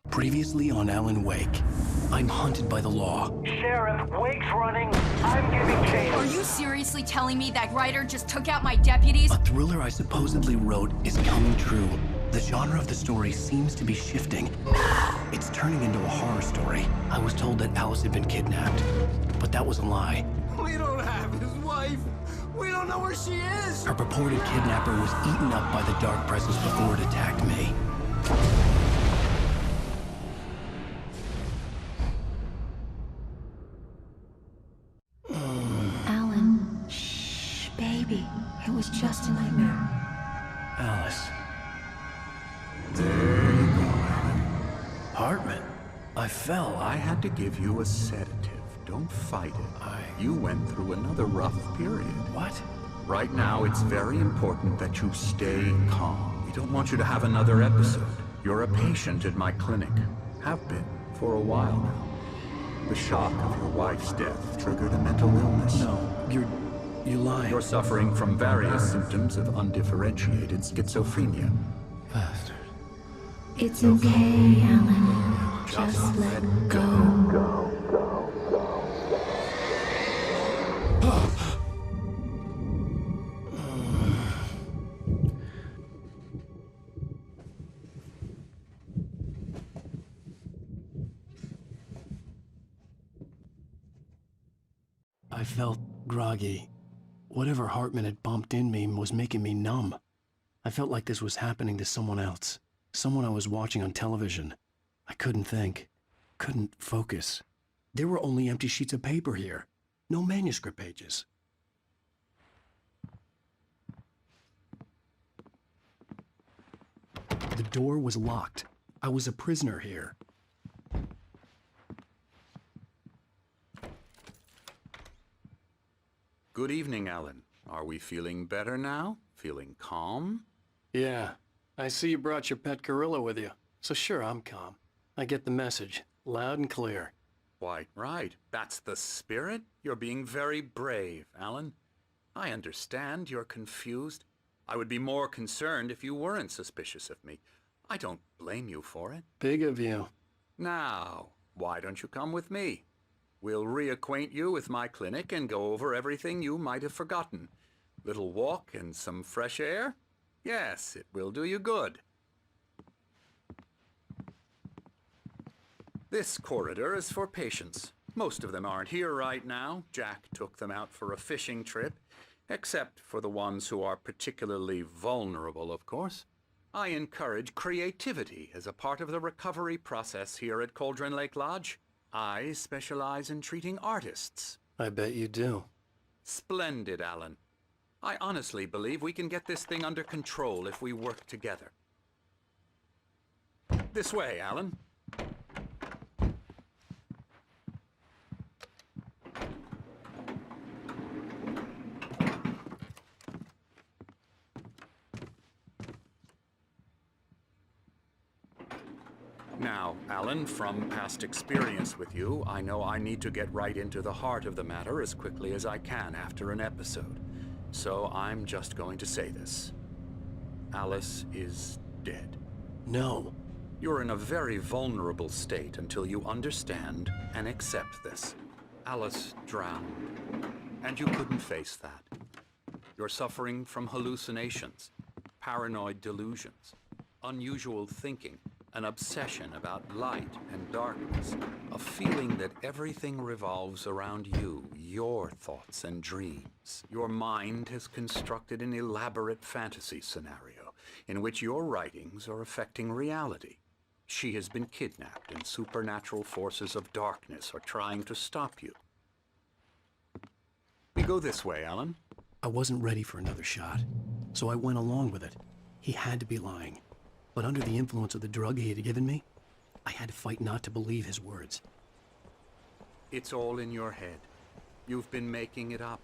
Previously on Alan Wake, I'm hunted by the law. Sheriff, Wake's running. I'm giving chase. Are you seriously telling me that writer just took out my deputies? A thriller I supposedly wrote is coming true. The genre of the story seems to be shifting. It's turning into a horror story. I was told that Alice had been kidnapped, but that was a lie. We don't have his wife. We don't know where she is. Her purported kidnapper was eaten up by the dark presence before it attacked me. Alan, shh, baby. It was just a nightmare. Alice. There you go, Alan. Hartman. I fell. I had to give you a sedative. Don't fight it. You went through another rough period. What? Right now, it's very important that you stay calm. We don't want you to have another episode. You're a patient at my clinic. Have been for a while now. The shock of your wife's death triggered a mental illness. No, you're lying. You're suffering from various symptoms of undifferentiated schizophrenia. Bastard. It's okay, Alan. Just let go. I felt groggy. Whatever Hartman had bumped in me was making me numb. I felt like this was happening to someone else. Someone I was watching on television. I couldn't think. Couldn't focus. There were only empty sheets of paper here. No manuscript pages. The door was locked. I was a prisoner here. Good evening, Alan. Are we feeling better now? Feeling calm? Yeah. I see you brought your pet gorilla with you. So sure, I'm calm. I get the message. Loud and clear. Why, right. That's the spirit. You're being very brave, Alan. I understand you're confused. I would be more concerned if you weren't suspicious of me. I don't blame you for it. Big of you. Now, why don't you come with me? We'll reacquaint you with my clinic and go over everything you might have forgotten. Little walk and some fresh air? Yes, it will do you good. This corridor is for patients. Most of them aren't here right now. Jack took them out for a fishing trip, except for the ones who are particularly vulnerable, of course. I encourage creativity as a part of the recovery process here at Cauldron Lake Lodge. I specialize in treating artists. I bet you do. Splendid, Alan. I honestly believe we can get this thing under control if we work together. This way, Alan. Now, Alan, from past experience with you, I know I need to get right into the heart of the matter as quickly as I can after an episode. So I'm just going to say this. Alice is dead. No. You're in a very vulnerable state until you understand and accept this. Alice drowned, and you couldn't face that. You're suffering from hallucinations, paranoid delusions, unusual thinking, an obsession about light and darkness, a feeling that everything revolves around you, your thoughts and dreams. Your mind has constructed an elaborate fantasy scenario in which your writings are affecting reality. She has been kidnapped and supernatural forces of darkness are trying to stop you. We go this way, Alan. I wasn't ready for another shot, so I went along with it. He had to be lying. But under the influence of the drug he had given me, I had to fight not to believe his words. It's all in your head. You've been making it up.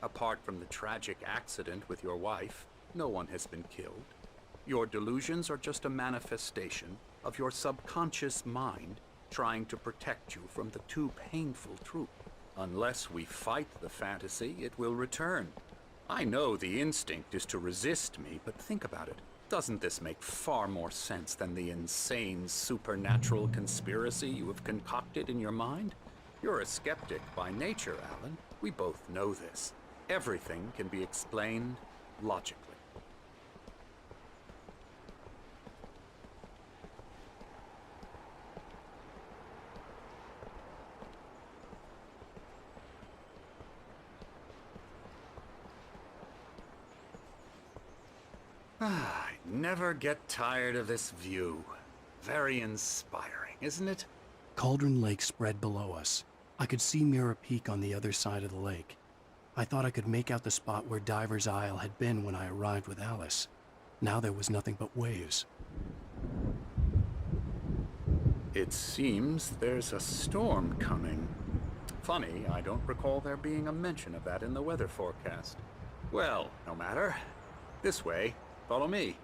Apart from the tragic accident with your wife, no one has been killed. Your delusions are just a manifestation of your subconscious mind trying to protect you from the too painful truth. Unless we fight the fantasy, it will return. I know the instinct is to resist me, but think about it. Doesn't this make far more sense than the insane supernatural conspiracy you have concocted in your mind? You're a skeptic by nature, Alan. We both know this. Everything can be explained logically. I never get tired of this view. Very inspiring, isn't it? Cauldron Lake spread below us. I could see Mirror Peak on the other side of the lake. I thought I could make out the spot where Diver's Isle had been when I arrived with Alice. Now there was nothing but waves. It seems there's a storm coming. Funny, I don't recall there being a mention of that in the weather forecast. Well, no matter. This way. Follow me.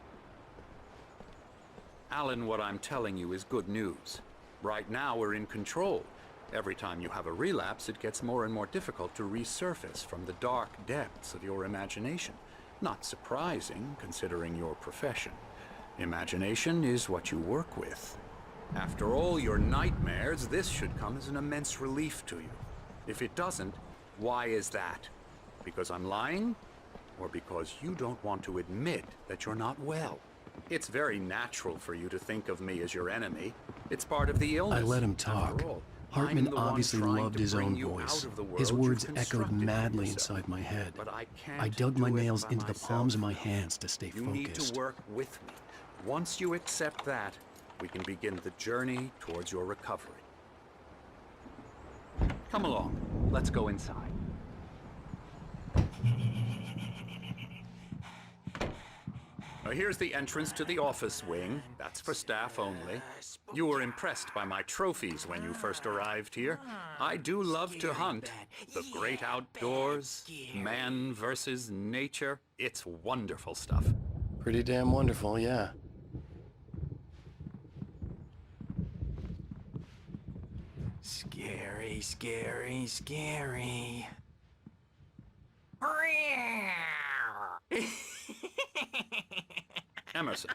Alan, what I'm telling you is good news. Right now we're in control. Every time you have a relapse, it gets more and more difficult to resurface from the dark depths of your imagination. Not surprising, considering your profession. Imagination is what you work with. After all your nightmares, this should come as an immense relief to you. If it doesn't, why is that? Because I'm lying? Or because you don't want to admit that you're not well? It's very natural for you to think of me as your enemy. It's part of the illness. I let him talk. After all, Hartman I'm the one obviously trying loved to his bring own you voice. out of the world His you've words echoed constructed for madly yourself. inside my head. But I can't I dug do my it nails by into the myself. palms of my hands to stay You need focused. to work with me. Once you accept that, we can begin the journey towards your recovery. Come along. Let's go inside. Now here's the entrance to the office wing. That's for staff only. You were impressed by my trophies when you first arrived here. I do love to hunt. The great outdoors, man versus nature. It's wonderful stuff. Pretty damn wonderful, yeah. Scary, scary, scary. Emerson.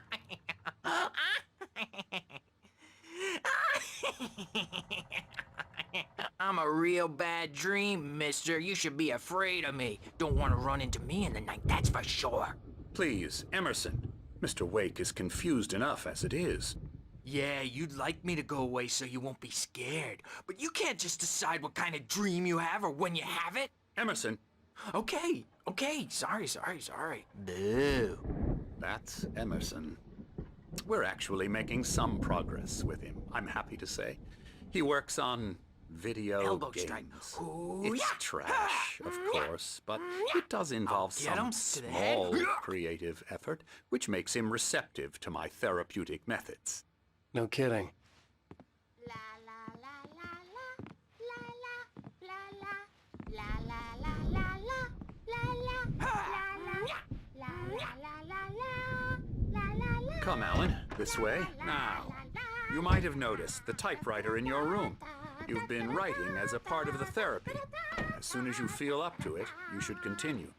I'm a real bad dream, mister. You should be afraid of me. Don't want to run into me in the night, that's for sure. Please, Emerson. Mr. Wake is confused enough as it is. Yeah, you'd like me to go away so you won't be scared. But you can't just decide what kind of dream you have or when you have it. Emerson. Okay, sorry. Boo. That's Emerson. We're actually making some progress with him, I'm happy to say. He works on video Elbow games. strike. Ooh, It's yeah. trash, of course, but it does involve I'll get him some to the head. small creative effort, which makes him receptive to my therapeutic methods. No kidding. Come, Alan, this way. Now, you might have noticed the typewriter in your room. You've been writing as a part of the therapy. As soon as you feel up to it, you should continue.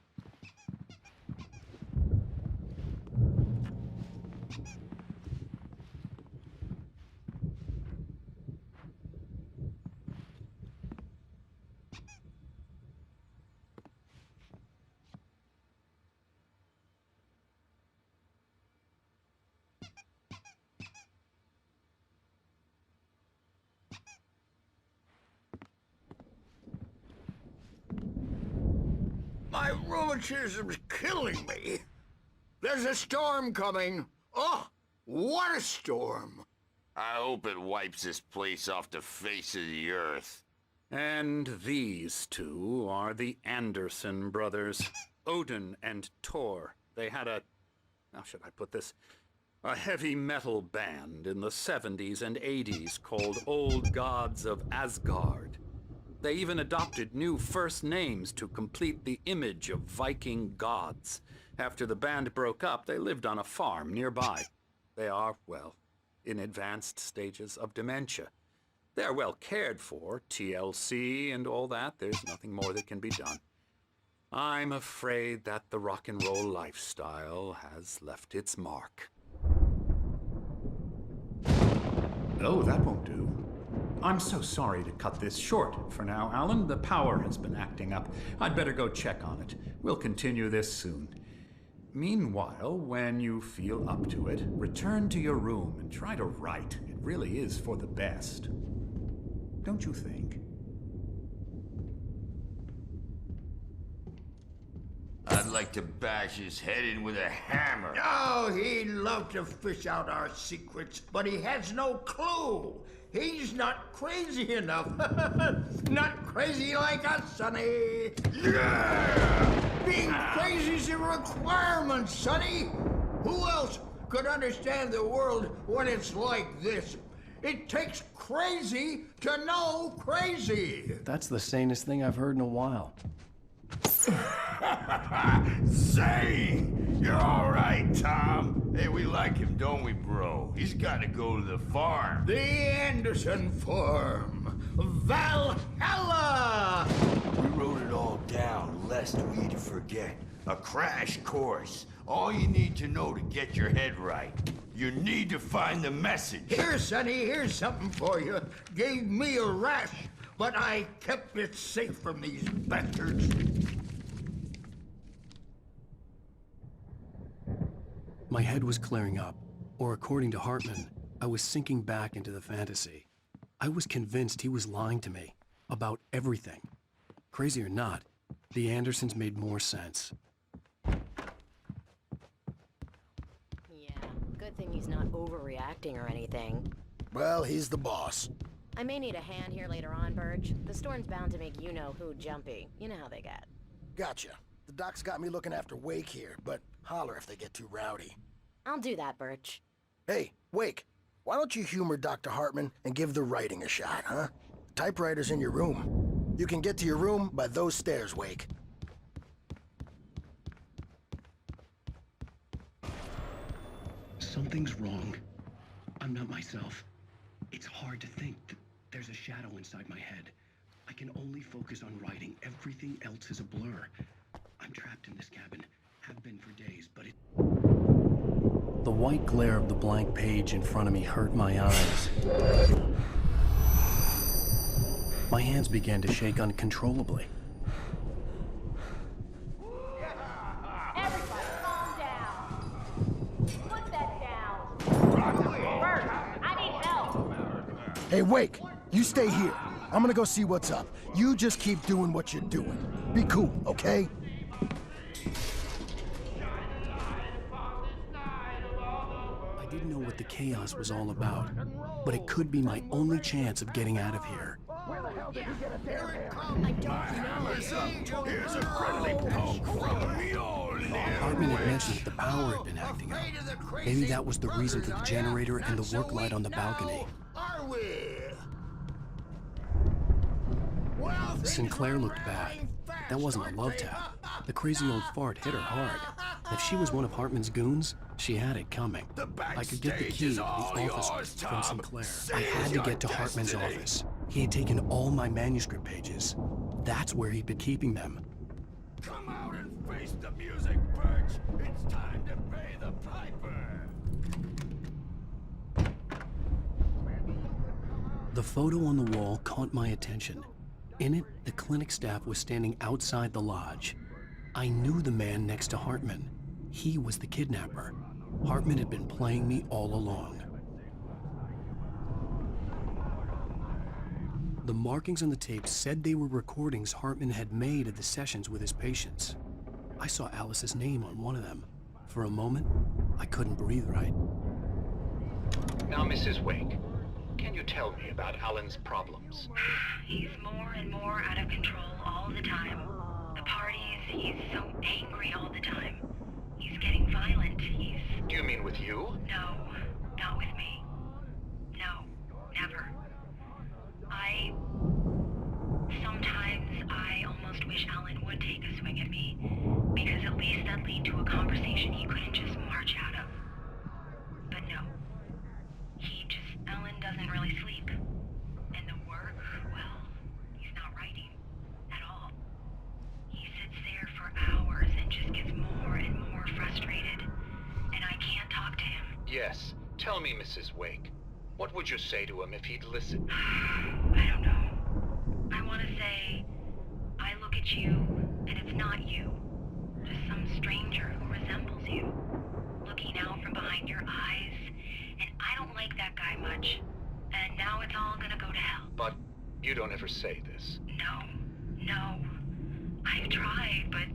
My rheumatism's killing me. There's a storm coming. Oh, what a storm. I hope it wipes this place off the face of the earth. And these two are the Anderson brothers, Odin and Thor. They had how should I put this? A heavy metal band in the 70s and 80s called Old Gods of Asgard. They even adopted new first names to complete the image of Viking gods. After the band broke up, they lived on a farm nearby. They are, well, in advanced stages of dementia. They're well cared for, TLC and all that. There's nothing more that can be done. I'm afraid that the rock and roll lifestyle has left its mark. Oh, that won't do. I'm so sorry to cut this short for now, Alan. The power has been acting up. I'd better go check on it. We'll continue this soon. Meanwhile, when you feel up to it, return to your room and try to write. It really is for the best. Don't you think? I'd like to bash his head in with a hammer. Oh, he'd love to fish out our secrets, but he has no clue. He's not crazy enough. Not crazy like us, Sonny. Yeah! Being crazy's a requirement, Sonny. Who else could understand the world when it's like this? It takes crazy to know crazy. That's the sanest thing I've heard in a while. Zane! You're all right, Tom. Hey, we like him, don't we, bro? He's got to go to the farm. The Anderson Farm. Valhalla! We wrote it all down, lest we forget. A crash course. All you need to know to get your head right. You need to find the message. Here, Sonny, here's something for you. Gave me a rash, but I kept it safe from these bastards. My head was clearing up, or according to Hartman, I was sinking back into the fantasy. I was convinced he was lying to me about everything. Crazy or not, the Andersons made more sense. Yeah, good thing he's not overreacting or anything. Well, he's the boss. I may need a hand here later on, Birch. The storm's bound to make you-know-who jumpy. You know how they get. Gotcha. The doc's got me looking after Wake here, but holler if they get too rowdy. I'll do that, Birch. Hey, Wake, why don't you humor Dr. Hartman and give the writing a shot, huh? The typewriter's in your room. You can get to your room by those stairs, Wake. Something's wrong. I'm not myself. It's hard to think that there's a shadow inside my head. I can only focus on writing. Everything else is a blur. I'm trapped in this cabin. Have been for days, but it... The white glare of the blank page in front of me hurt my eyes. My hands began to shake uncontrollably. Everybody, calm down. Put that down. Bert, I need help. Hey, Wake, you stay here. I'm gonna go see what's up. You just keep doing what you're doing. Be cool, okay? I didn't know what the chaos was all about, but it could be my only chance of getting out of here. Where the hell did he get a damn hammer? I don't know. Here's a friendly poke from Mjolnir. Hartman had mentioned that the power had been acting up. Maybe that was the reason for the generator and the work light on the balcony. Are we? Well, Sinclair looked bad. That wasn't a love tap. The crazy old fart hit her hard. If she was one of Hartman's goons, she had it coming. I could get the key to the office from Sinclair. I had to get to Hartman's office. He had taken all my manuscript pages. That's where he'd been keeping them. Come out and face the music, Birch. It's time to pay the piper. The photo on the wall caught my attention. In it, the clinic staff was standing outside the lodge. I knew the man next to Hartman. He was the kidnapper. Hartman had been playing me all along. The markings on the tape said they were recordings Hartman had made of the sessions with his patients. I saw Alice's name on one of them. For a moment, I couldn't breathe right. Now, Mrs. Wake, can you tell me about Alan's problems? He's more and more out of control all the time. The parties, he's so angry all the time. He's getting violent. Do you mean with you? No, not with me. No, never. Sometimes I almost wish Alan would take a swing at me, because at least that'd lead to a conversation he couldn't just march out of. But no. Alan doesn't really sleep. And the work, well, he's not writing at all. He sits there for me, Mrs. Wake. What would you say to him if he'd listen? I don't know. I want to say, I look at you, and it's not you. Just some stranger who resembles you. Looking out from behind your eyes, and I don't like that guy much. And now it's all gonna go to hell. But you don't ever say this. No. I've tried, but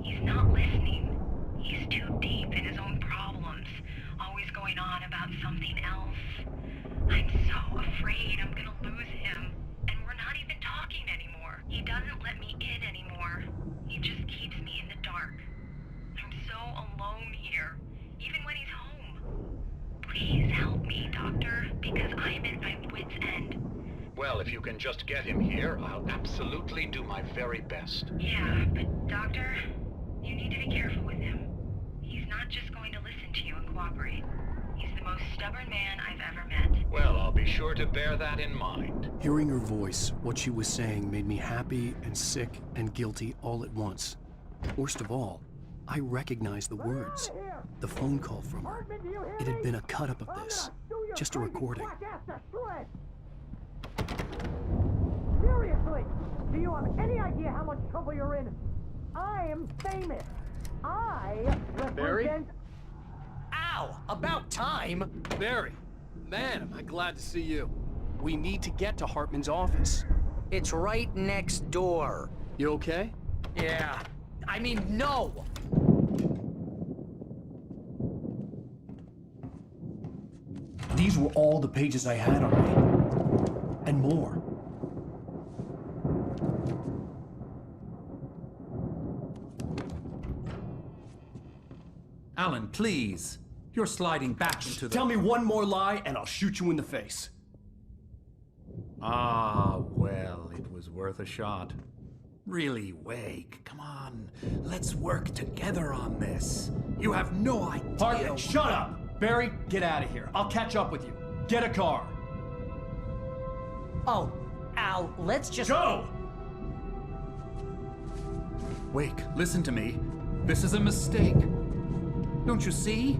he's not listening. He's too deep in his own problems, always going on about something else. I'm so afraid I'm gonna lose him, and we're not even talking anymore. He doesn't let me in anymore. He just keeps me in the dark. I'm so alone here, even when he's home. Please help me, Doctor, because I'm at my wit's end. Well, if you can just get him here, I'll absolutely do my very best. Yeah, but Doctor, you need to be careful with him. He's not just going to listen to you and cooperate. He's the most stubborn man I've ever met. Well, I'll be sure to bear that in mind. Hearing her voice, what she was saying made me happy and sick and guilty all at once. Worst of all, I recognized the words. The phone call from her. It had been a cut-up of this. Just a recording. Seriously, do you have any idea how much trouble you're in? I am famous. I represent... Ow! About time! Barry, man, am I glad to see you. We need to get to Hartman's office. It's right next door. You okay? Yeah. I mean, no! These were all the pages I had on me. And more. Alan, please. You're sliding back into the... Tell me one more lie and I'll shoot you in the face. Ah, well, it was worth a shot. Really, Wake, come on. Let's work together on this. You have no idea... Hartman, shut up! Barry, get out of here. I'll catch up with you. Get a car. Oh, Al, let's just... Go! Wake, listen to me. This is a mistake. Don't you see?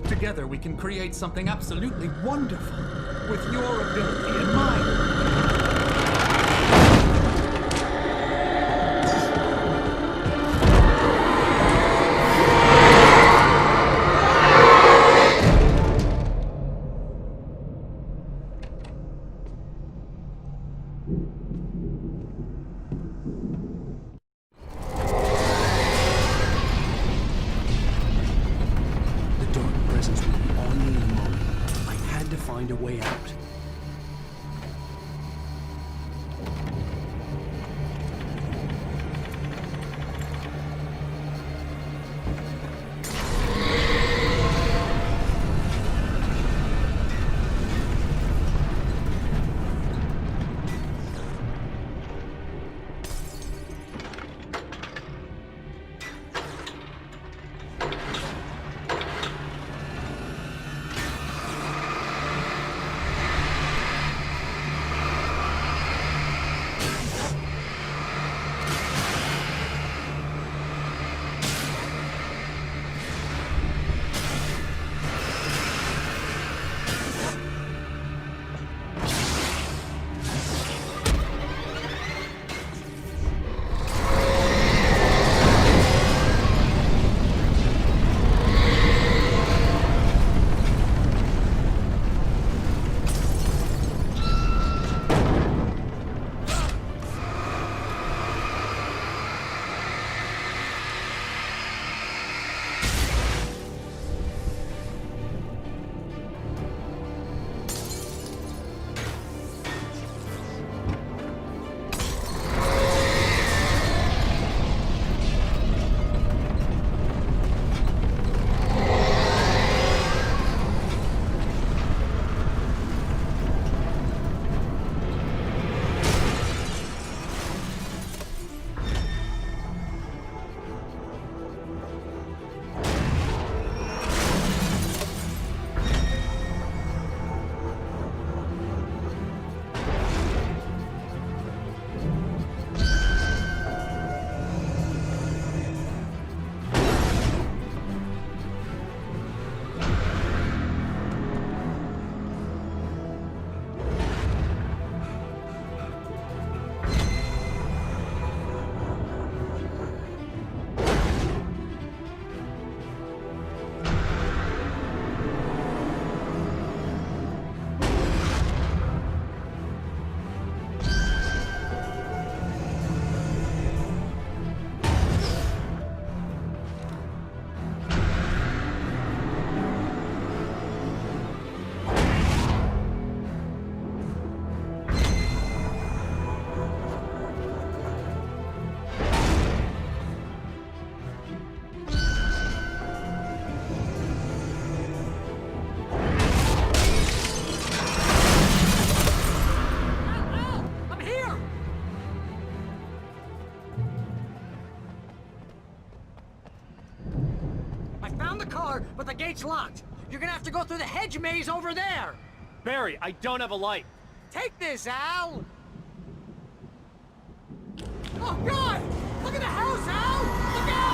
Together we can create something absolutely wonderful. With your ability and mine. Find a way out. but the gate's locked. You're gonna have to go through the hedge maze over there. Barry, I don't have a light. Take this, Al! Oh, God! Look at the house, Al! Look out!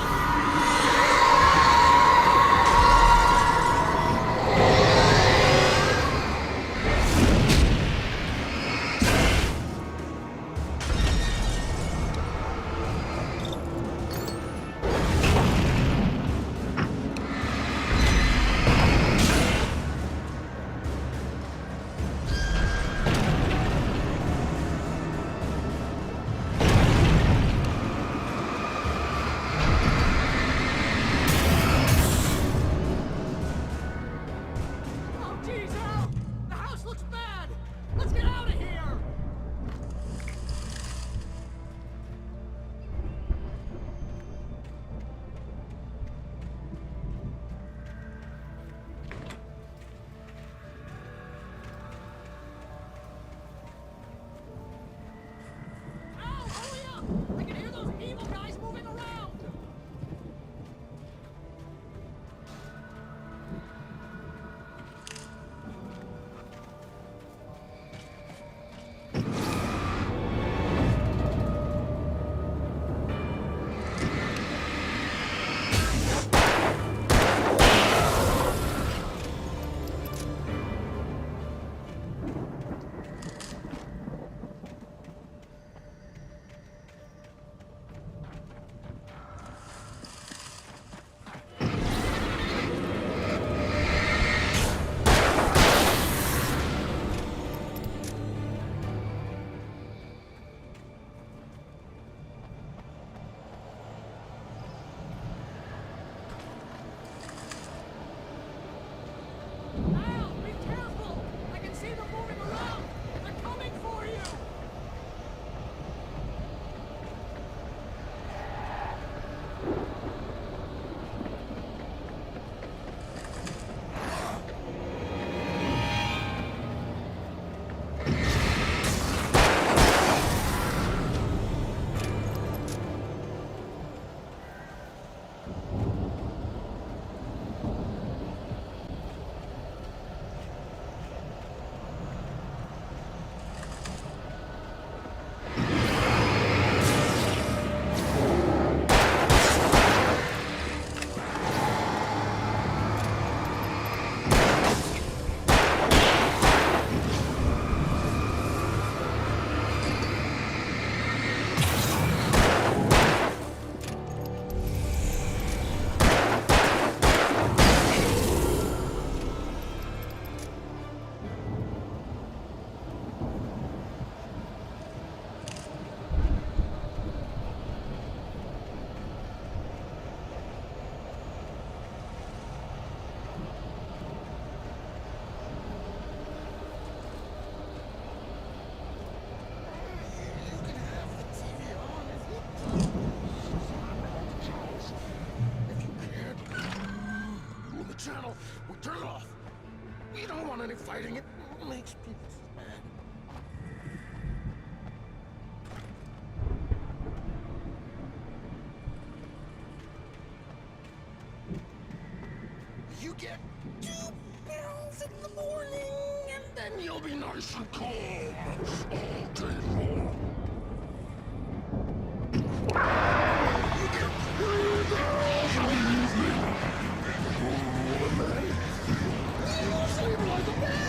channel, we turn it off. We don't want any fighting. It makes people mad. You get 2 pills in the morning, and then you'll be nice and calm all day long. You get 3 pills in the evening. You'll sleep like a baby.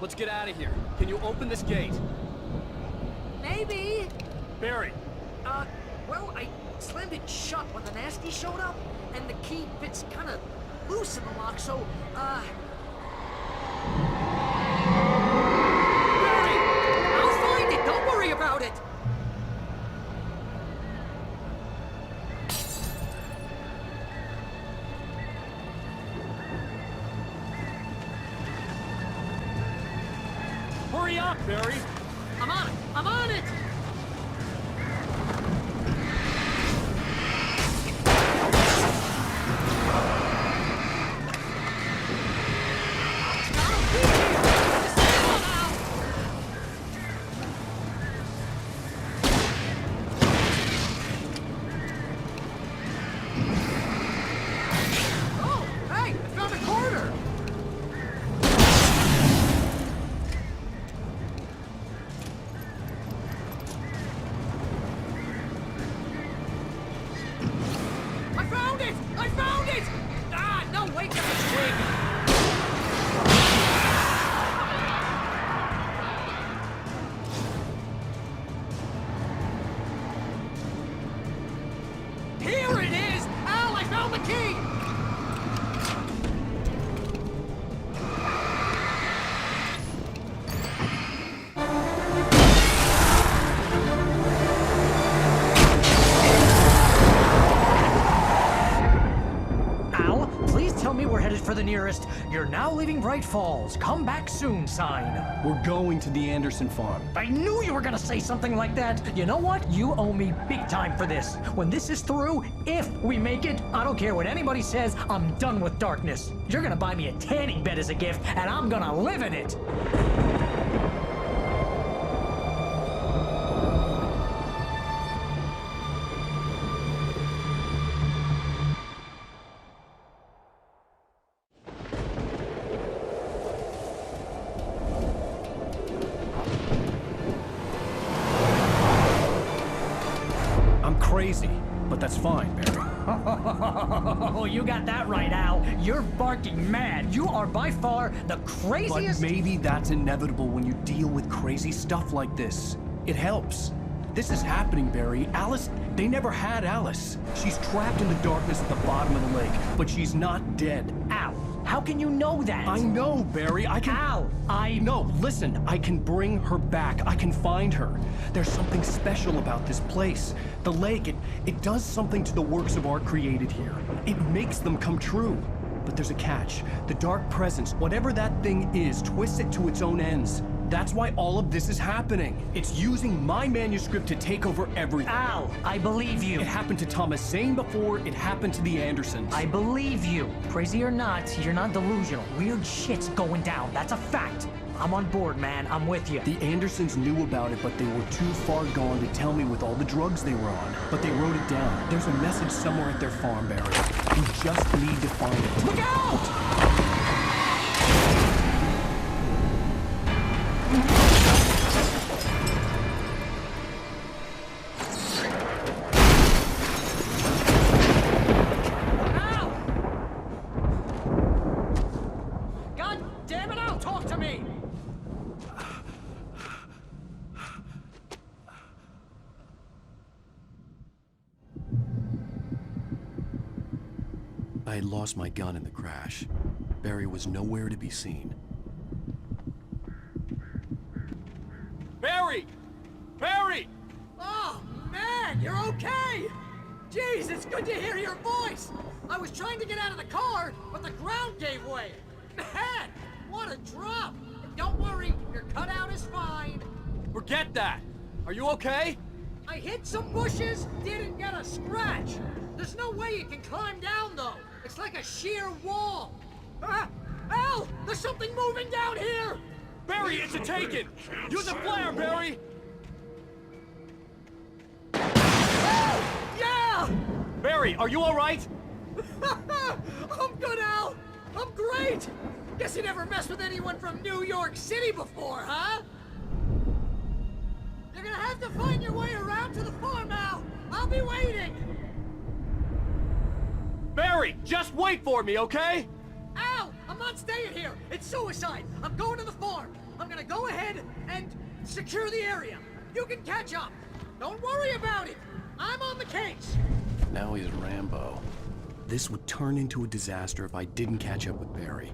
let's get out of here. Can you open this gate? Maybe. Barry. Well, I slammed it shut when the nasty showed up, and the key fits kind of loose in the lock, so, Barry! I'll find it! Don't worry about it! Hurry up, Barry! I'm on it! I'm on it! Oh, hey! I found a corner! I found it! I found it! Ah, no, wait, that's a twig! Here it is! Al, I found the key! Al, please tell me we're headed for the nearest "You're now leaving Bright Falls. Come back soon" sign. We're going to the Anderson farm. I knew you were gonna say something like that. You know what? You owe me big time for this. When this is through, if we make it, I don't care what anybody says, I'm done with darkness. You're gonna buy me a tanning bed as a gift, and I'm gonna live in it. I'm crazy, but that's fine, Barry. Oh, you got that right, Al. You're barking mad. You are by far the But craziest. maybe that's inevitable when you deal with crazy stuff like this. It helps. This is happening, Barry. Alice, they never had Alice. She's trapped in the darkness at the bottom of the lake, but she's not dead. Al, how can you know that? I know, Barry. I can... Al, No, listen. I can bring her back. I can find her. There's something special about this place. The lake, it does something to the works of art created here. It makes them come true. But there's a catch. The dark presence, whatever that thing is, twists it to its own ends. That's why all of this is happening. It's using my manuscript to take over everything. Al, I believe you. It happened to Thomas Zane before, it happened to the Andersons. I believe you. Crazy or not, you're not delusional. Weird shit's going down. That's a fact. I'm on board, man. I'm with you. The Andersons knew about it, but they were too far gone to tell me with all the drugs they were on. But they wrote it down. There's a message somewhere at their farm, Barry. You just need to find it. Look out! God damn it, Al, talk to me! I had lost my gun in the crash. Barry was nowhere to be seen. Barry! Barry! Oh, man, you're okay! Jeez, it's good to hear your voice! I was trying to get out of the car, but the ground gave way! Man, what a drop! Don't worry, your cutout is fine. Forget that! Are you okay? I hit some bushes, didn't get a scratch. There's no way you can climb down, though. It's like a sheer wall. Ah! Al! There's something moving down here! Barry, it's a taken! Use a flare, Barry! Yeah! Barry, are you alright? I'm good, Al! I'm great! Guess you never messed with anyone from New York City before, huh? You're gonna have to find your way around to the farm, Al! I'll be waiting! Barry, just wait for me, okay? Al! I'm not staying here! It's suicide! I'm going to the farm! Secure the area. You can catch up. Don't worry about it. I'm on the case. Now he's Rambo. This would turn into a disaster if I didn't catch up with Barry.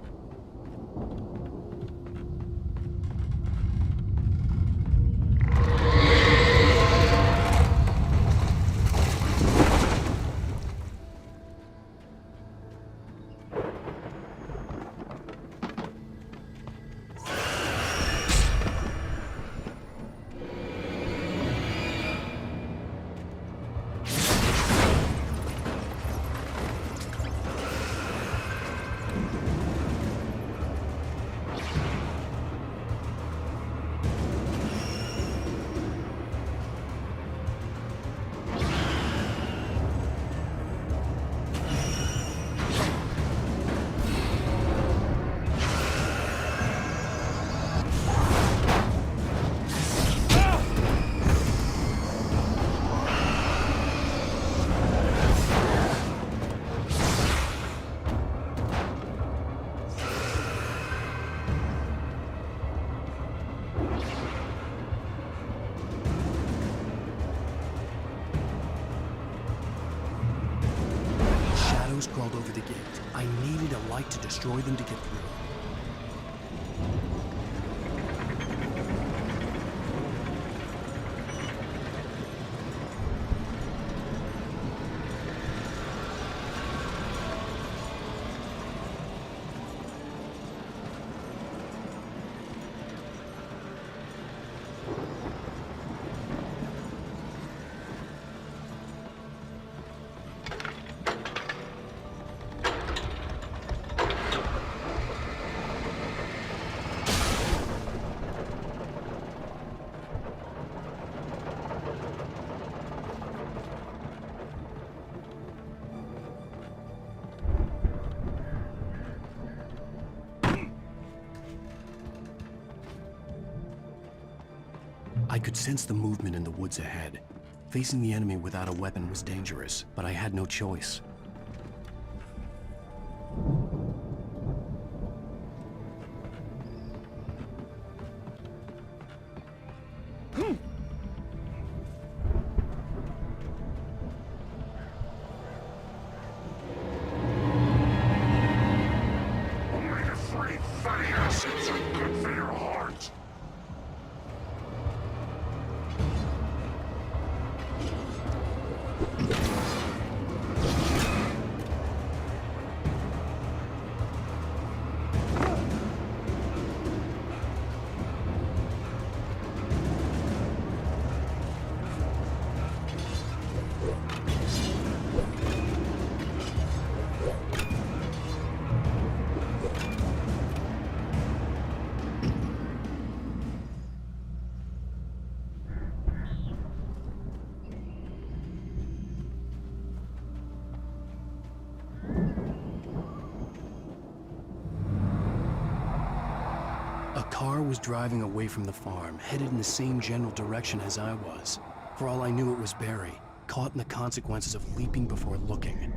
Crawled over the gate. I needed a light to destroy them to get through. I could sense the movement in the woods ahead. Facing the enemy without a weapon was dangerous, but I had no choice. A car was driving away from the farm, headed in the same general direction as I was. For all I knew, it was Barry, caught in the consequences of leaping before looking.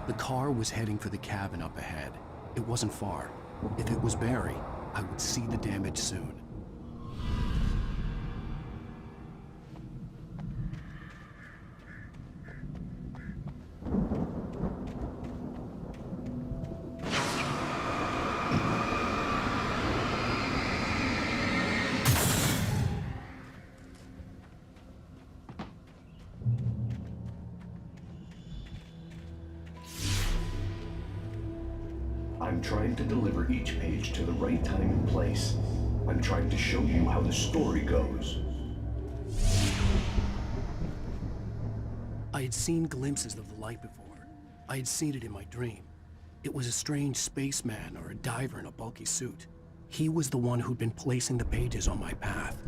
The car was heading for the cabin up ahead. It wasn't far. If it was Barry, I would see the damage soon. I'm trying to deliver each page to the right time and place. I'm trying to show you how the story goes. I had seen glimpses of the light before. I had seen it in my dream. It was a strange spaceman or a diver in a bulky suit. He was the one who'd been placing the pages on my path.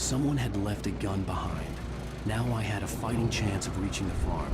Someone had left a gun behind. Now I had a fighting chance of reaching the farm.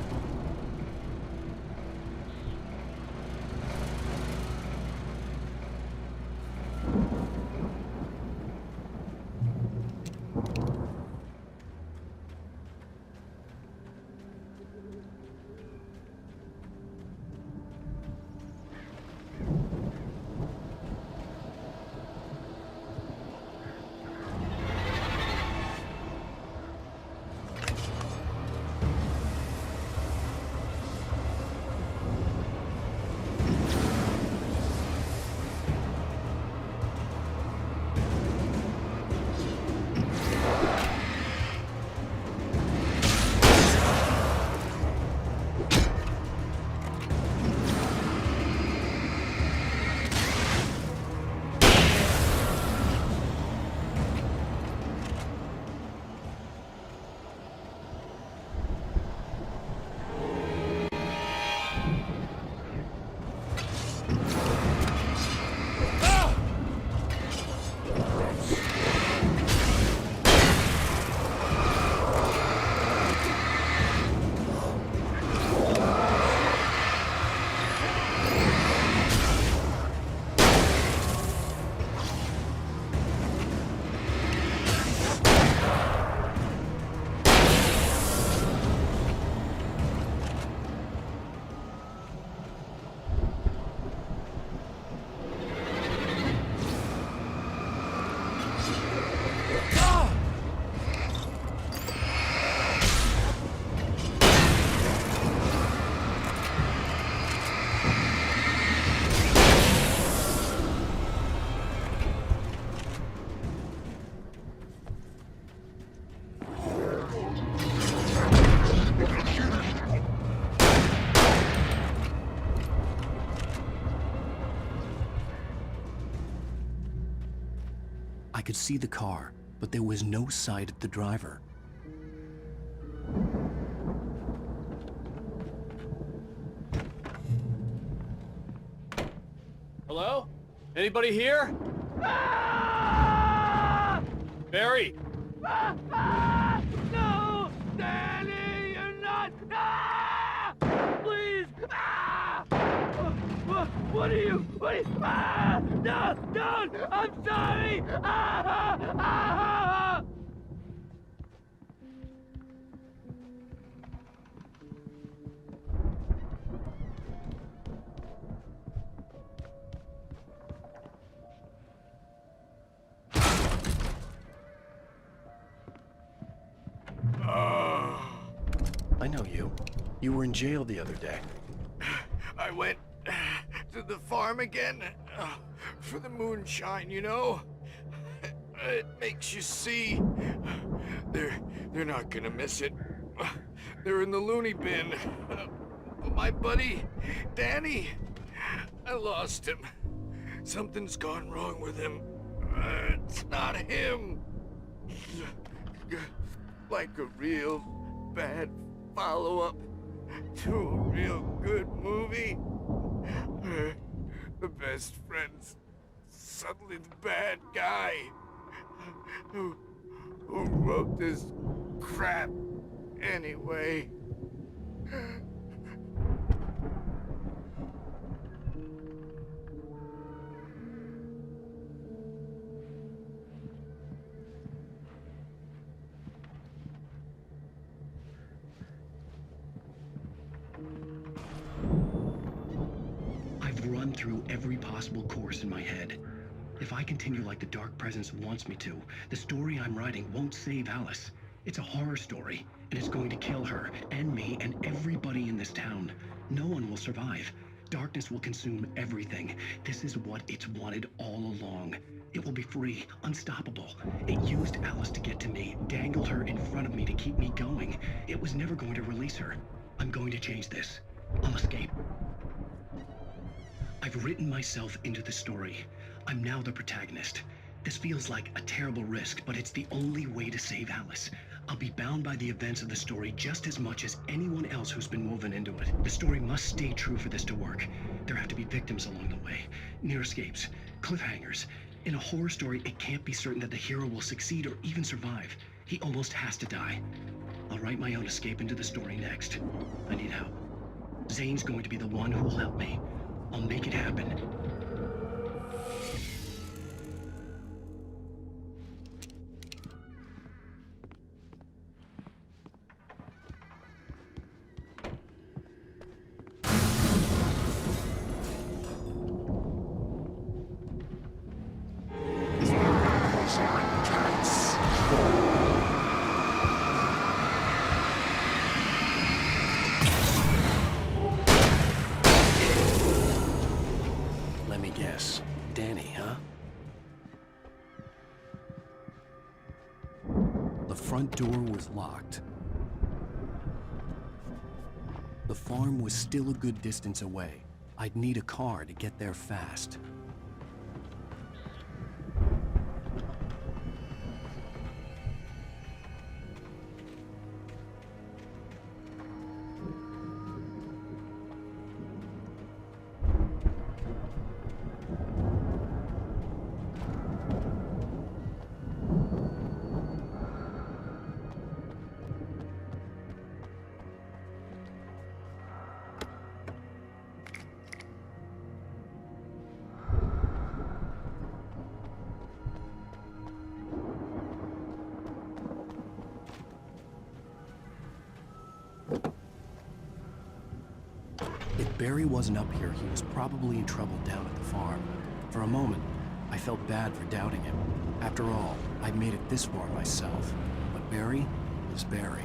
I could see the car, but there was no sight of the driver. Hello? Anybody here? Barry! No! Danny, you're not! Please! What are you? No! Don't! I'm sorry! I know you. You were in jail the other day. I went to the farm again for the moonshine, you know? It makes you see. They're not gonna miss it. They're in the loony bin. But my buddy, Danny, I lost him. Something's gone wrong with him. It's not him. Like a real bad follow-up to a real good movie. The best friend's suddenly the bad guy who wrote this crap anyway. I've run through every possible course in my head. If I continue like the Dark Presence wants me to, the story I'm writing won't save Alice. It's a horror story, and it's going to kill her, and me, and everybody in this town. No one will survive. Darkness will consume everything. This is what it's wanted all along. It will be free, unstoppable. It used Alice to get to me, dangled her in front of me to keep me going. It was never going to release her. I'm going to change this. I'll escape. I've written myself into the story. I'm now the protagonist. This feels like a terrible risk, but it's the only way to save Alice. I'll be bound by the events of the story just as much as anyone else who's been woven into it. The story must stay true for this to work. There have to be victims along the way, near escapes, cliffhangers. In a horror story, it can't be certain that the hero will succeed or even survive. He almost has to die. I'll write my own escape into the story next. I need help. Zane's going to be the one who will help me. I'll make it happen. Let me guess. Danny, huh? The front door was locked. The farm was still a good distance away. I'd need a car to get there fast. If Barry wasn't up here, he was probably in trouble down at the farm. For a moment, I felt bad for doubting him. After all, I'd made it this far myself. But Barry was Barry.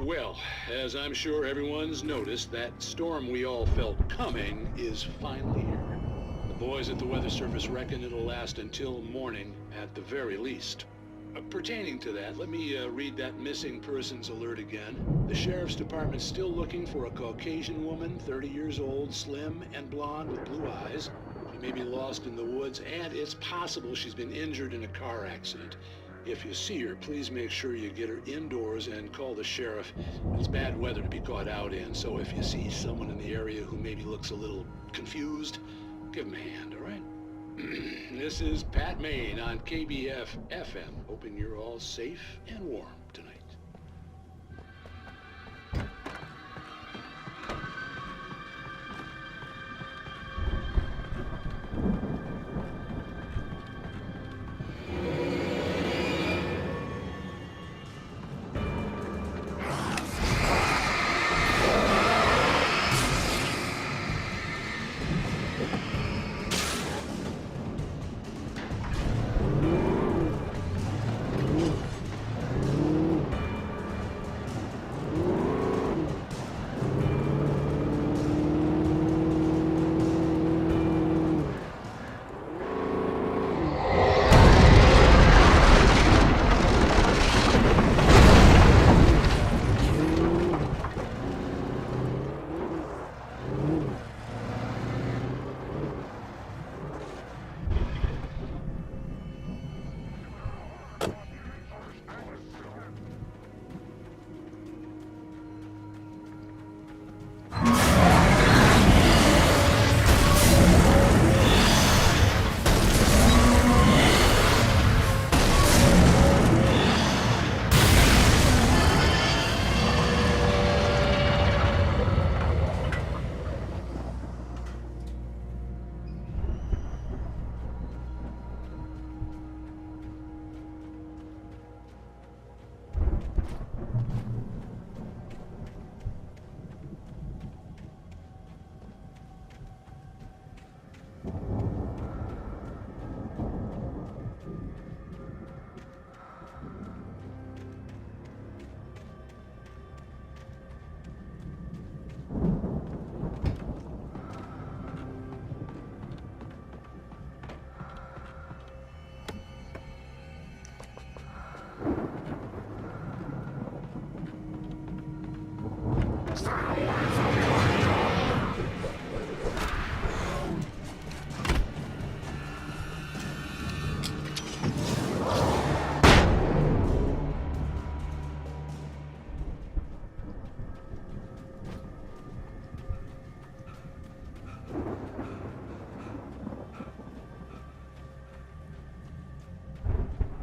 Well, as I'm sure everyone's noticed, that storm we all felt coming is finally here. The boys at the Weather Service reckon it'll last until morning at the very least. Pertaining to that, let me read that missing persons alert again. The Sheriff's Department's still looking for a Caucasian woman, 30 years old, slim and blonde with blue eyes. She may be lost in the woods, and it's possible she's been injured in a car accident. If you see her, please make sure you get her indoors and call the sheriff. It's bad weather to be caught out in, so if you see someone in the area who maybe looks a little confused, give them a hand, all right? This is Pat Maine on KBF FM, hoping you're all safe and warm tonight.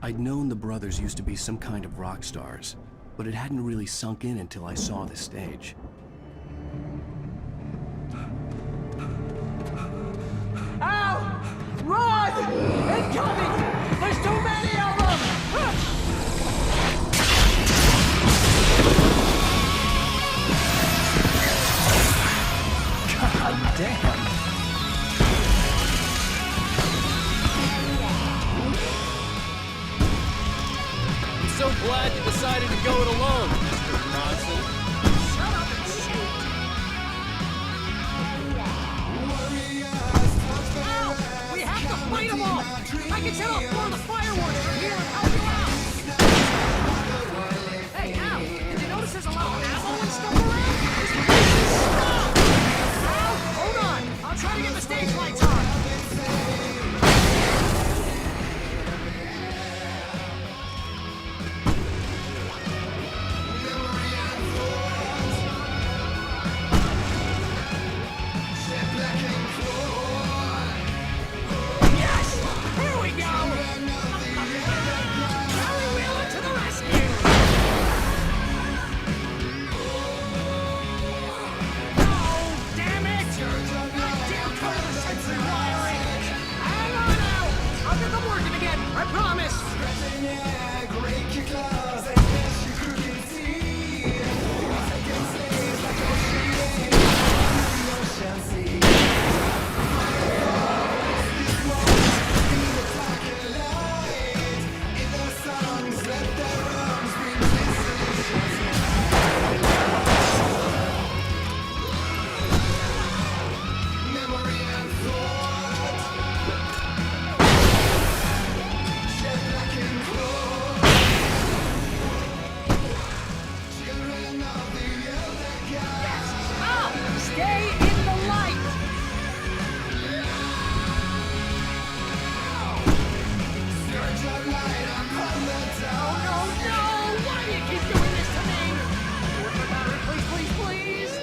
I'd known the brothers used to be some kind of rock stars, but it hadn't really sunk in until I saw the stage. Al! Run! Incoming! There's too many of them! God damn! I'm so glad you decided to go it alone, Mr. Bronson. Shut up and shoot! Al! We have to fight them all! I can set off more of the fireworks from here and help you out! Hey, Al! Did you notice there's a lot of ammo and stuff around? Stop! Al, hold on! I'll try to get the stage lights on! I promise! Stay in the light! Oh, no, no! Why do you keep doing this to me? Do it for better, please, please, please!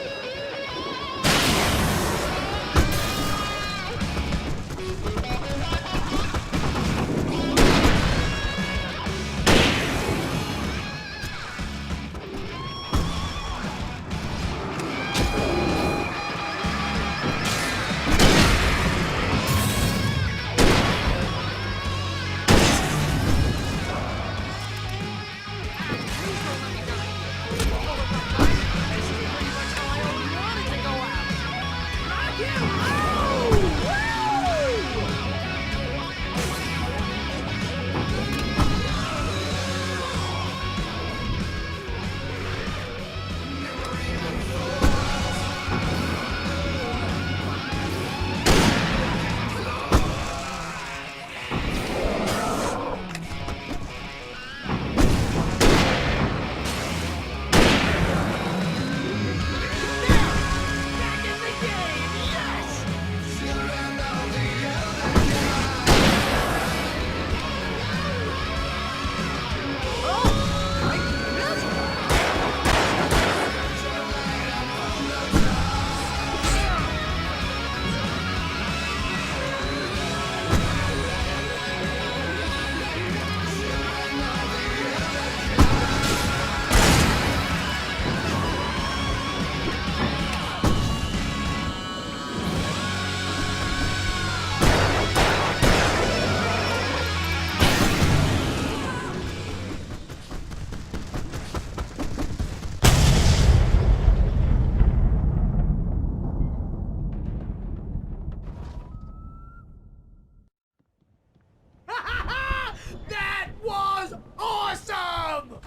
That was awesome!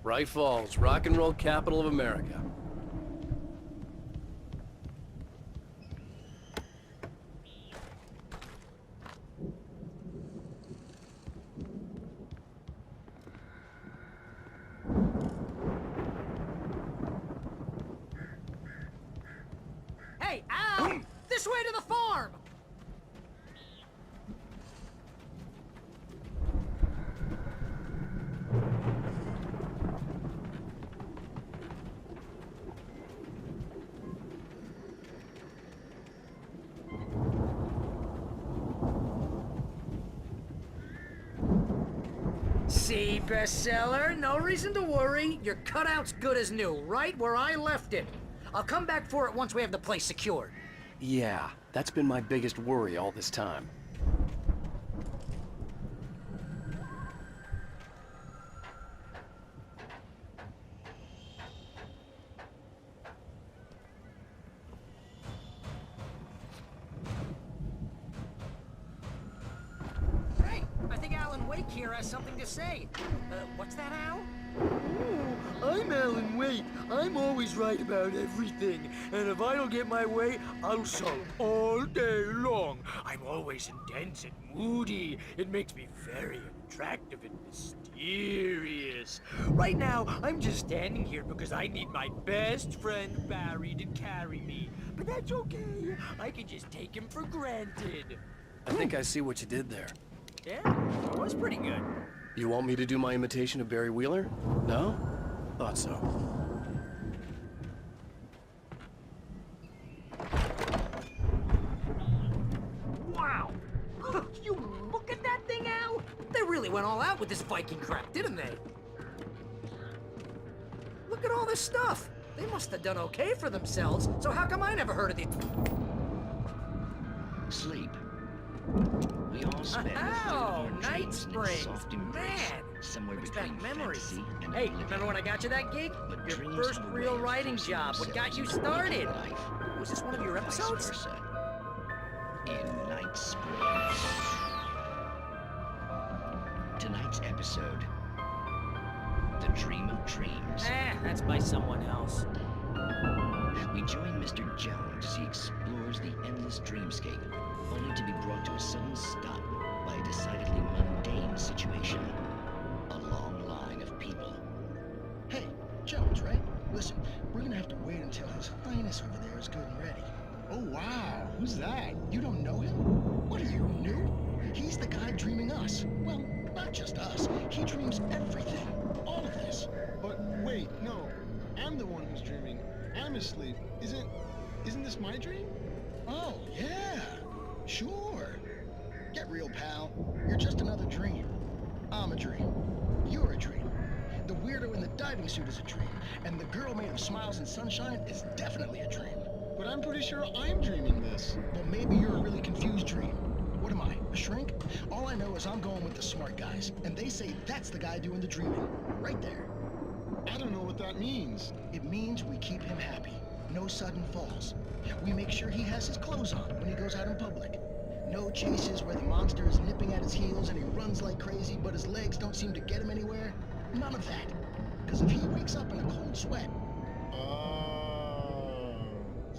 Bright Falls, rock and roll capital of America. Hey, Al! This way to the farm! See, bestseller, no reason to worry. Your cutout's good as new, right where I left it. I'll come back for it once we have the place secured. Yeah, that's been my biggest worry all this time. Hey, I think Alan Wake here has something to say. What's that, Al? I'm Alan Wake. I'm always right about everything. And if I don't get my way, I'll sulk all day long. I'm always intense and moody. It makes me very attractive and mysterious. Right now, I'm just standing here because I need my best friend Barry to carry me. But that's okay. I can just take him for granted. I think I see what you did there. Yeah, it was pretty good. You want me to do my imitation of Barry Wheeler? No? Thought so. Wow! You look at that thing, Al? They really went all out with this Viking crap, didn't they? Look at all this stuff. They must have done okay for themselves, so how come I never heard of these? Sleep. We all spend Night Springs, man! Somewhere Brings between back memories. fantasy and Hey, living. remember when I got you that gig? But Your dreams first have a real way of writing forcing job. What got you themselves started? into life. Was this one of your episodes? Vice versa. In Night Springs. Tonight's episode, The Dream of Dreams. That's by someone else. We join Mr. Jones as he explores the endless dreamscape, only to be brought to a sudden stop by a decidedly mundane situation. A long line of people. Hey, Jones, right? Listen, we're gonna have to wait until his highness over there is good and ready. Oh, wow. Who's that? You don't know him? What are you, new? He's the guy dreaming us. Well, not just us. He dreams everything. All of this. But wait, no. I'm the one who's dreaming. I'm asleep. Isn't this my dream? Oh, yeah. Sure. Get real, pal. You're just another dream. I'm a dream. You're a dream. The weirdo in the diving suit is a dream. And the girl made of smiles and sunshine is definitely a dream. But I'm pretty sure I'm dreaming this. Well, maybe you're a really confused dream. What am I, a shrink? All I know is I'm going with the smart guys, and they say that's the guy doing the dreaming. Right there. I don't know what that means. It means we keep him happy. No sudden falls. We make sure he has his clothes on when he goes out in public. No chases where the monster is nipping at his heels and he runs like crazy, but his legs don't seem to get him anywhere. None of that. Because if he wakes up in a cold sweat...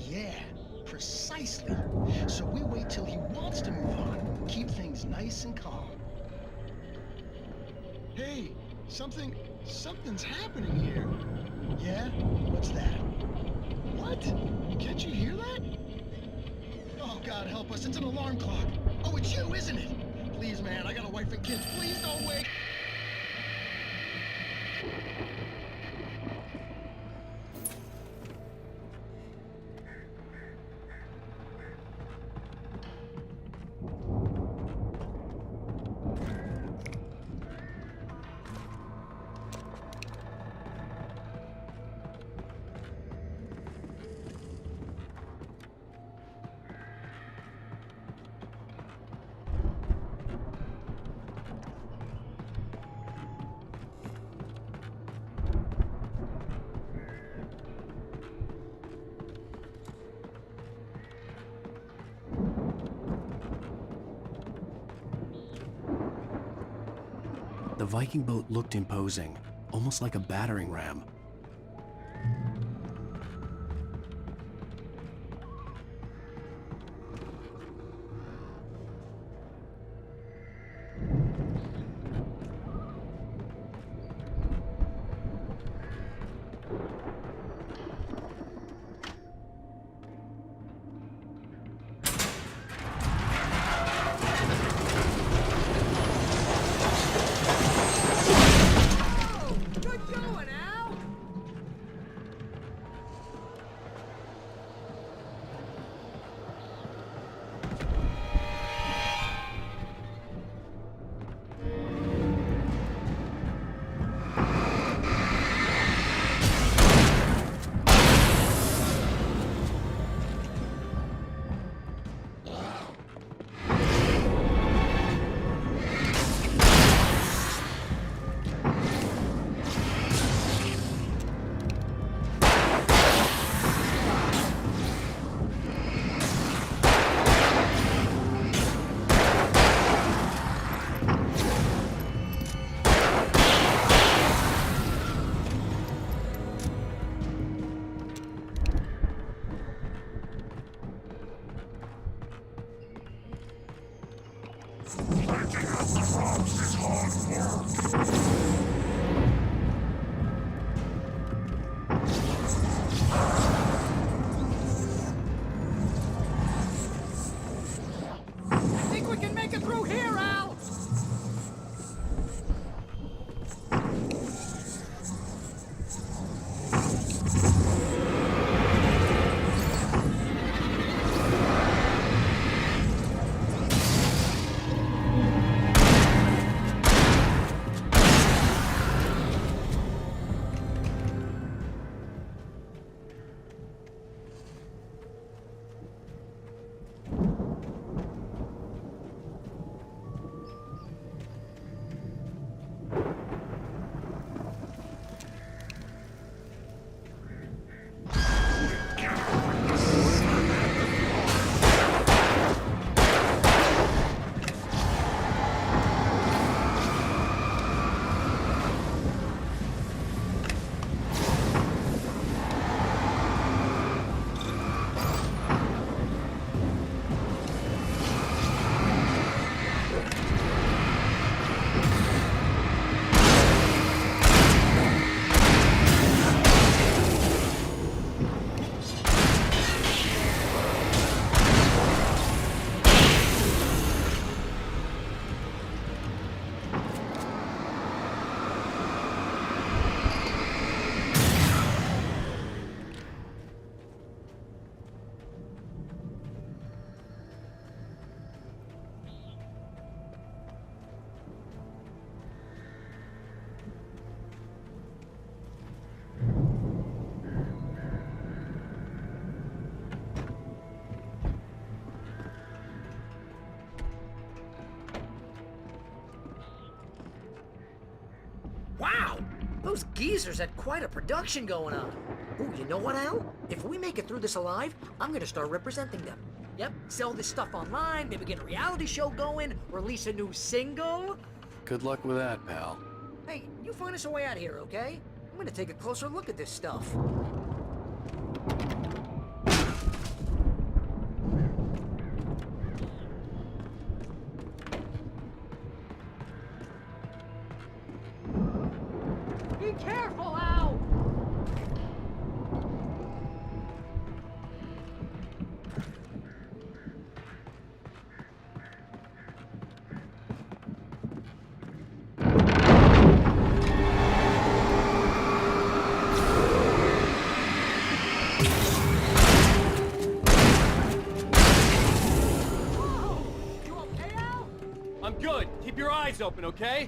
Yeah, precisely. So we wait till he wants to move on. Keep things nice and calm. Hey, something's happening here. Yeah? What's that? What? Can't you hear that? Oh, God help us, it's an alarm clock. Oh, it's you, isn't it? Please, man, I got a wife and kids. Please don't wake. The Viking boat looked imposing, almost like a battering ram. Good going, Al! Those geezers had quite a production going on. Ooh, you know what, Al? If we make it through this alive, I'm gonna start representing them. Yep, sell this stuff online, maybe get a reality show going, release a new single. Good luck with that, pal. Hey, you find us a way out of here, okay? I'm gonna take a closer look at this stuff. Be careful, Al! I'm good. Keep your eyes open, okay?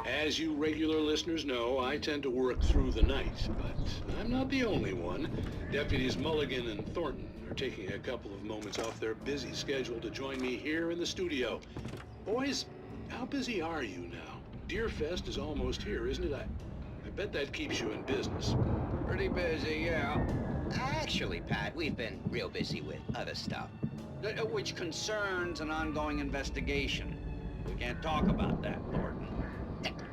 As you regular listeners know, I tend to work through the night, but I'm not the only one. Deputies Mulligan and Thornton are taking a couple of moments off their busy schedule to join me here in the studio. Boys, how busy are you now? Deerfest is almost here, isn't it? I bet that keeps you in business. Pretty busy, yeah. Actually, Pat, we've been real busy with other stuff, which concerns an ongoing investigation. We can't talk about that, Thornton.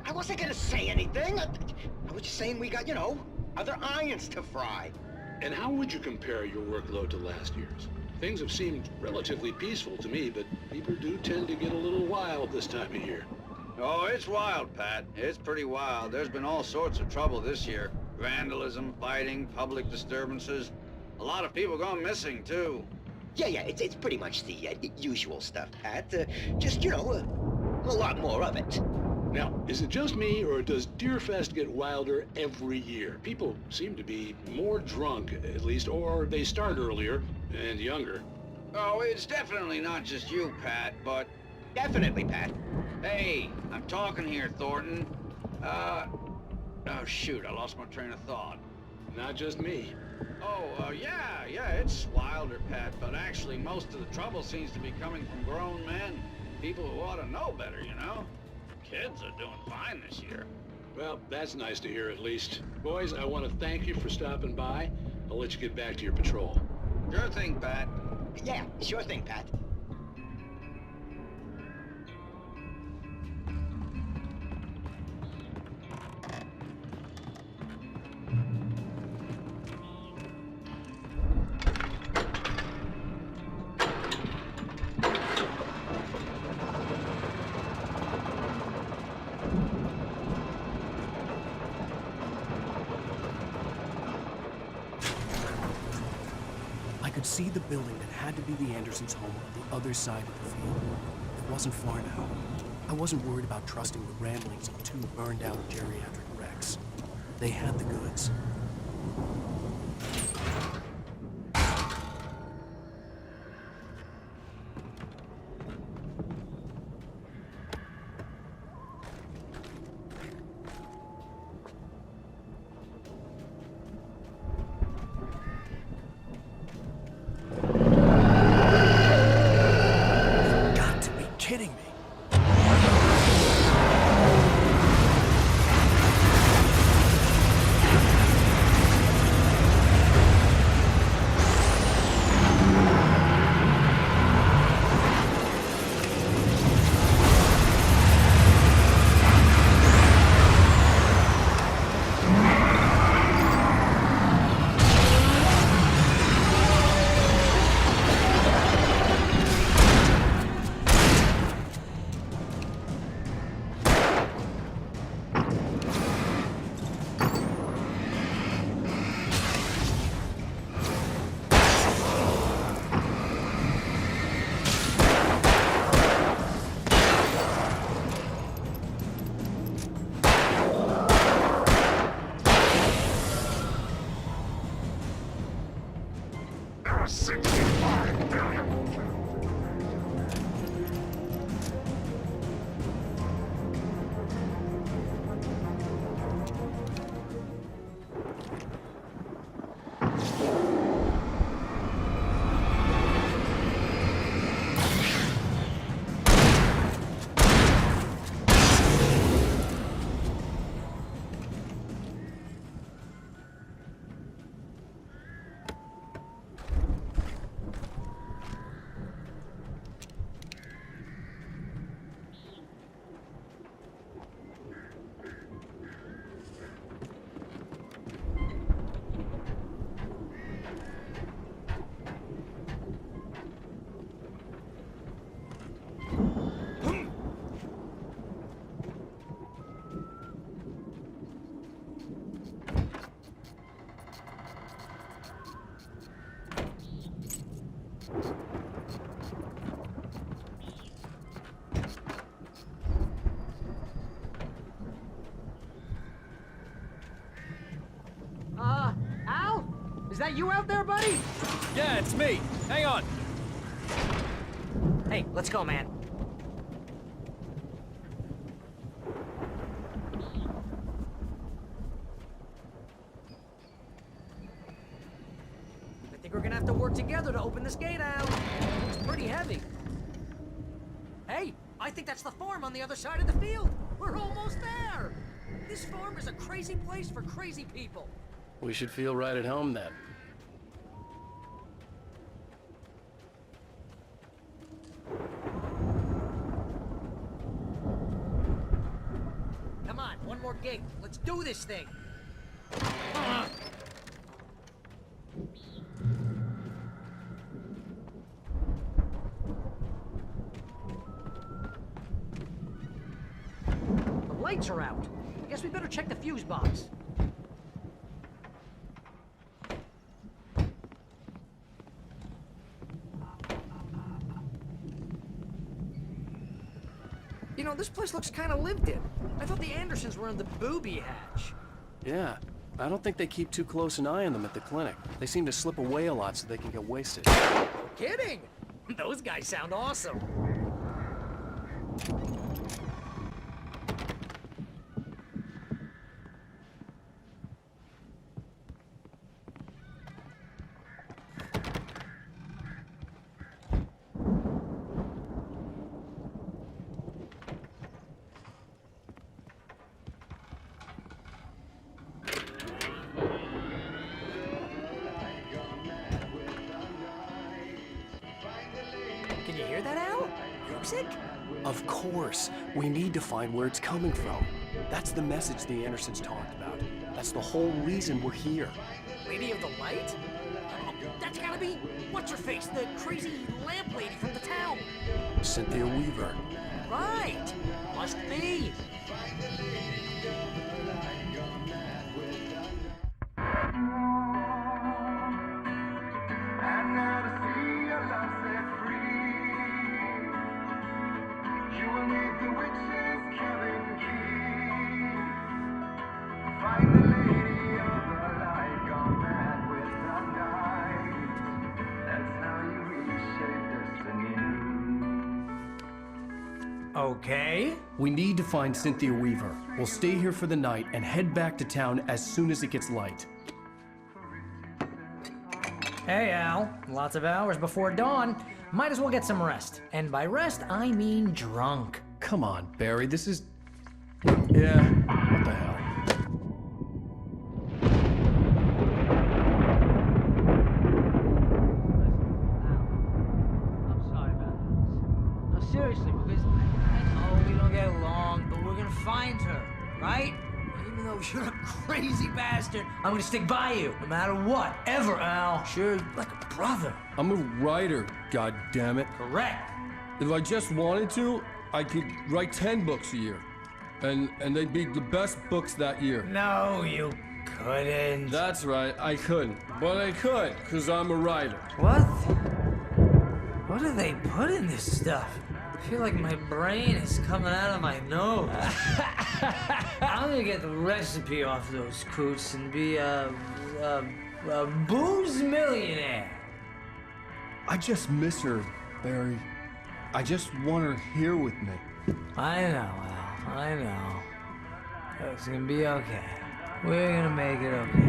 I wasn't gonna say anything. I was just saying we got, you know, other irons to fry. And how would you compare your workload to last year's? Things have seemed relatively peaceful to me, but people do tend to get a little wild this time of year. Oh, it's wild, Pat. It's pretty wild. There's been all sorts of trouble this year. Vandalism, fighting, public disturbances. A lot of people gone missing, too. Yeah, it's pretty much the usual stuff, Pat. Just, you know, a lot more of it. Now, is it just me, or does Deerfest get wilder every year? People seem to be more drunk, at least, or they start earlier and younger. Oh, it's definitely not just you, Pat, but... Definitely, Pat. Hey, I'm talking here, Thornton. Oh, shoot, I lost my train of thought. Not just me. Oh, yeah, it's wilder, Pat, but actually most of the trouble seems to be coming from grown men. People who ought to know better, you know? Kids are doing fine this year. Well, that's nice to hear at least. Boys, I want to thank you for stopping by. I'll let you get back to your patrol. Sure thing, Pat. Yeah, sure thing, Pat. I could see the building that had to be the Andersons' home on the other side of the field. It wasn't far now. I wasn't worried about trusting the ramblings of two burned-out geriatric wrecks. They had the goods. Kidding me. that you out there, buddy? Yeah, it's me. Hang on. Hey, let's go, man. I think we're gonna have to work together to open this gate out. It's pretty heavy. Hey, I think that's the farm on the other side of the field. We're almost there. This farm is a crazy place for crazy people. We should feel right at home then. Come on, one more gate. Let's do this thing. The lights are out. I guess we better check the fuse box. You know, this place looks kind of lived in. I thought the Andersons were in the booby hatch. Yeah, I don't think they keep too close an eye on them at the clinic. They seem to slip away a lot so they can get wasted. Kidding! Those guys sound awesome. Can you hear that, Al? Music? Of course. We need to find where it's coming from. That's the message the Andersons talked about. That's the whole reason we're here. Lady of the Light? Oh, that's gotta be what's-her-face, the crazy lamp lady from the town. Cynthia Weaver. Right! Must be. Okay. We need to find Cynthia Weaver. We'll stay here for the night and head back to town as soon as it gets light. Hey, Al. Lots of hours before dawn. Might as well get some rest. And by rest, I mean drunk. Come on, Barry, this is... Yeah, what the hell? I'm sorry about this. No, seriously, because I know we don't get along, but we're gonna find her, right? Even though you're a crazy bastard, I'm gonna stick by you, no matter what, ever, Al. Sure, like a brother. I'm a writer, goddammit. Correct. If I just wanted to, I could write 10 books a year. And they'd be the best books that year. No, you couldn't. That's right, I couldn't. But I could, because I'm a writer. What? What do they put in this stuff? I feel like my brain is coming out of my nose. I'm gonna get the recipe off those coots and be a booze millionaire. I just miss her, Barry. I just want her here with me. I know, Al. I know. It's gonna be okay. We're gonna make it okay.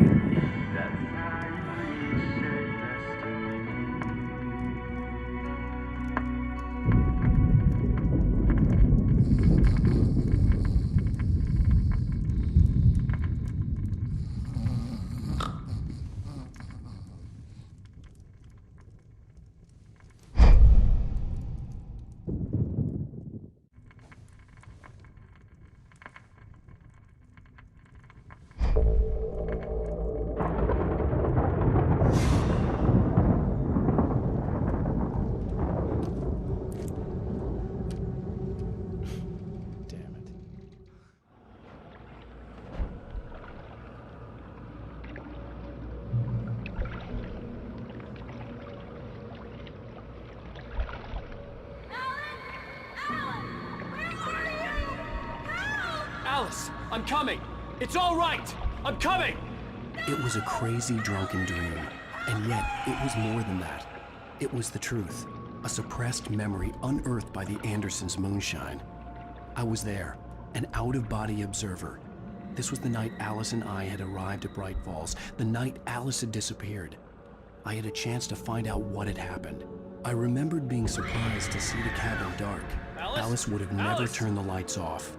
Alice, I'm coming! It's all right! I'm coming! It was a crazy drunken dream. And yet, it was more than that. It was the truth, a suppressed memory unearthed by the Andersons' moonshine. I was there, an out-of-body observer. This was the night Alice and I had arrived at Bright Falls, the night Alice had disappeared. I had a chance to find out what had happened. I remembered being surprised to see the cabin dark. Alice would have never turned the lights off.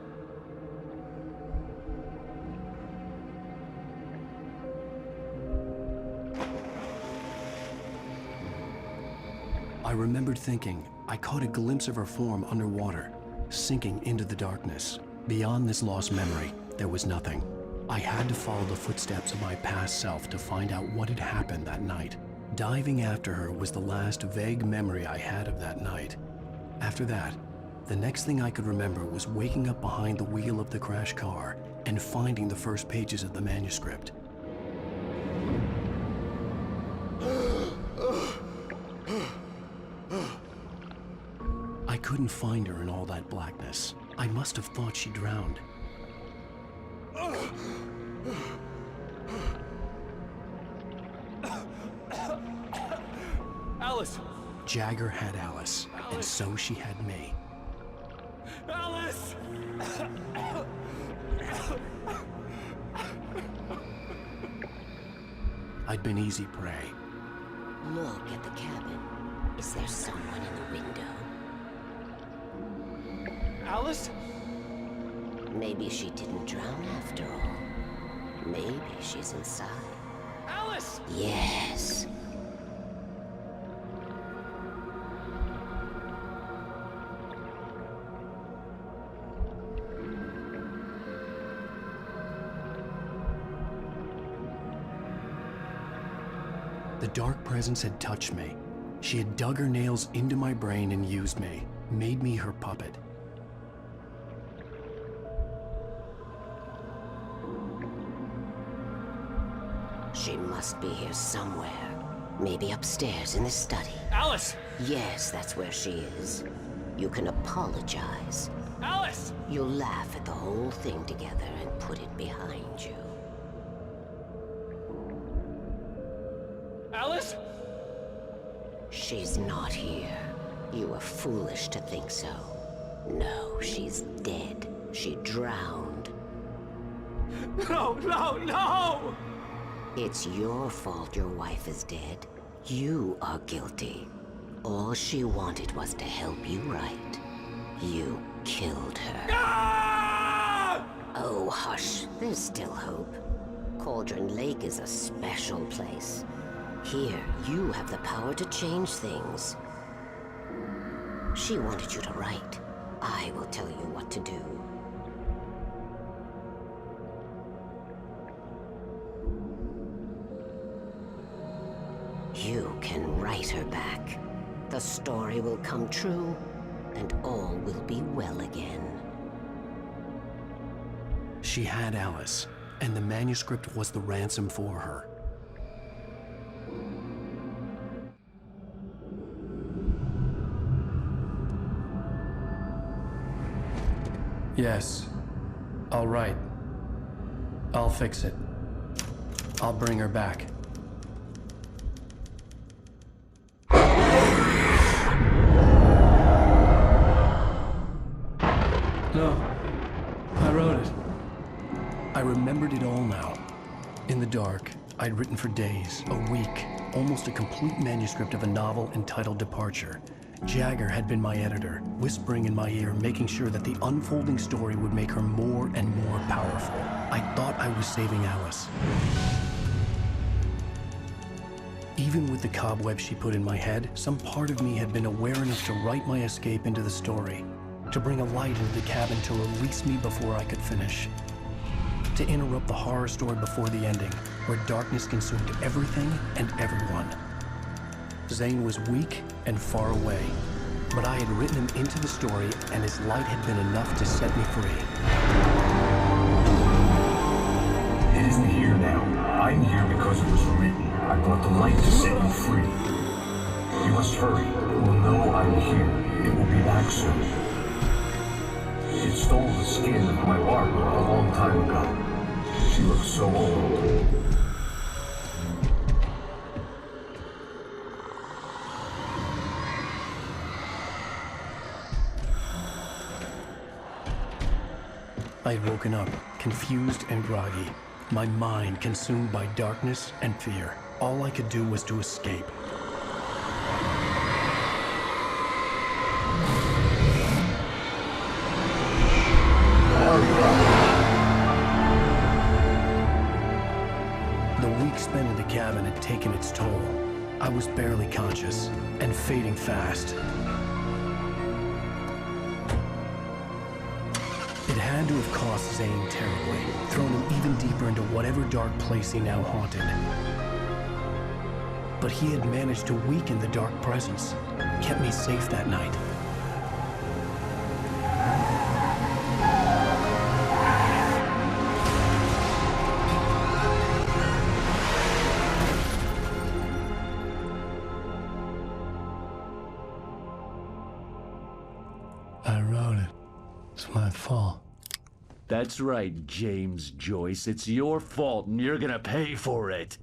I remembered thinking I caught a glimpse of her form underwater, sinking into the darkness. Beyond this lost memory, there was nothing. I had to follow the footsteps of my past self to find out what had happened that night. Diving after her was the last vague memory I had of that night. After that, the next thing I could remember was waking up behind the wheel of the crashed car and finding the first pages of the manuscript. I couldn't find her in all that blackness. I must have thought she drowned. Alice! Jagger had Alice, and so she had me. Alice! I'd been easy prey. Look at the cabin. Is there someone in the window? Alice? Maybe she didn't drown after all. Maybe she's inside. Alice! Yes. The dark presence had touched me. She had dug her nails into my brain and used me, made me her puppet. She must be here somewhere. Maybe upstairs in the study. Alice! Yes, that's where she is. You can apologize. Alice! You'll laugh at the whole thing together and put it behind you. Alice? She's not here. You were foolish to think so. No, she's dead. She drowned. No, no, no! It's your fault your wife is dead. You are guilty. All she wanted was to help you right. You killed her. Ah! Oh, hush. There's still hope. Cauldron Lake is a special place. Here, you have the power to change things. She wanted you to write. I will tell you what to do. You can write her back. The story will come true, and all will be well again. She had Alice, and the manuscript was the ransom for her. Yes, I'll write. I'll fix it. I'll bring her back. No, I wrote it. I remembered it all now. In the dark, I'd written for days, a week, almost a complete manuscript of a novel entitled Departure. Jagger had been my editor, whispering in my ear, making sure that the unfolding story would make her more and more powerful. I thought I was saving Alice. Even with the cobwebs she put in my head, some part of me had been aware enough to write my escape into the story, to bring a light into the cabin to release me before I could finish, to interrupt the horror story before the ending, where darkness consumed everything and everyone. Zane was weak and far away, but I had written him into the story, and his light had been enough to set me free. It isn't here now. I'm here because it was written. I brought the light to set you free. You must hurry. It will know I'm here. It will be back soon. It stole the skin of my Barbara a long time ago. She looks so old. I had woken up, confused and groggy, my mind consumed by darkness and fear. All I could do was to escape. The week spent in the cabin had taken its toll. I was barely conscious, and fading fast. It had to have cost Zane terribly, thrown him even deeper into whatever dark place he now haunted. But he had managed to weaken the dark presence, kept me safe that night. I wrote it. It's my fault. That's right, James Joyce. It's your fault, and you're gonna pay for it.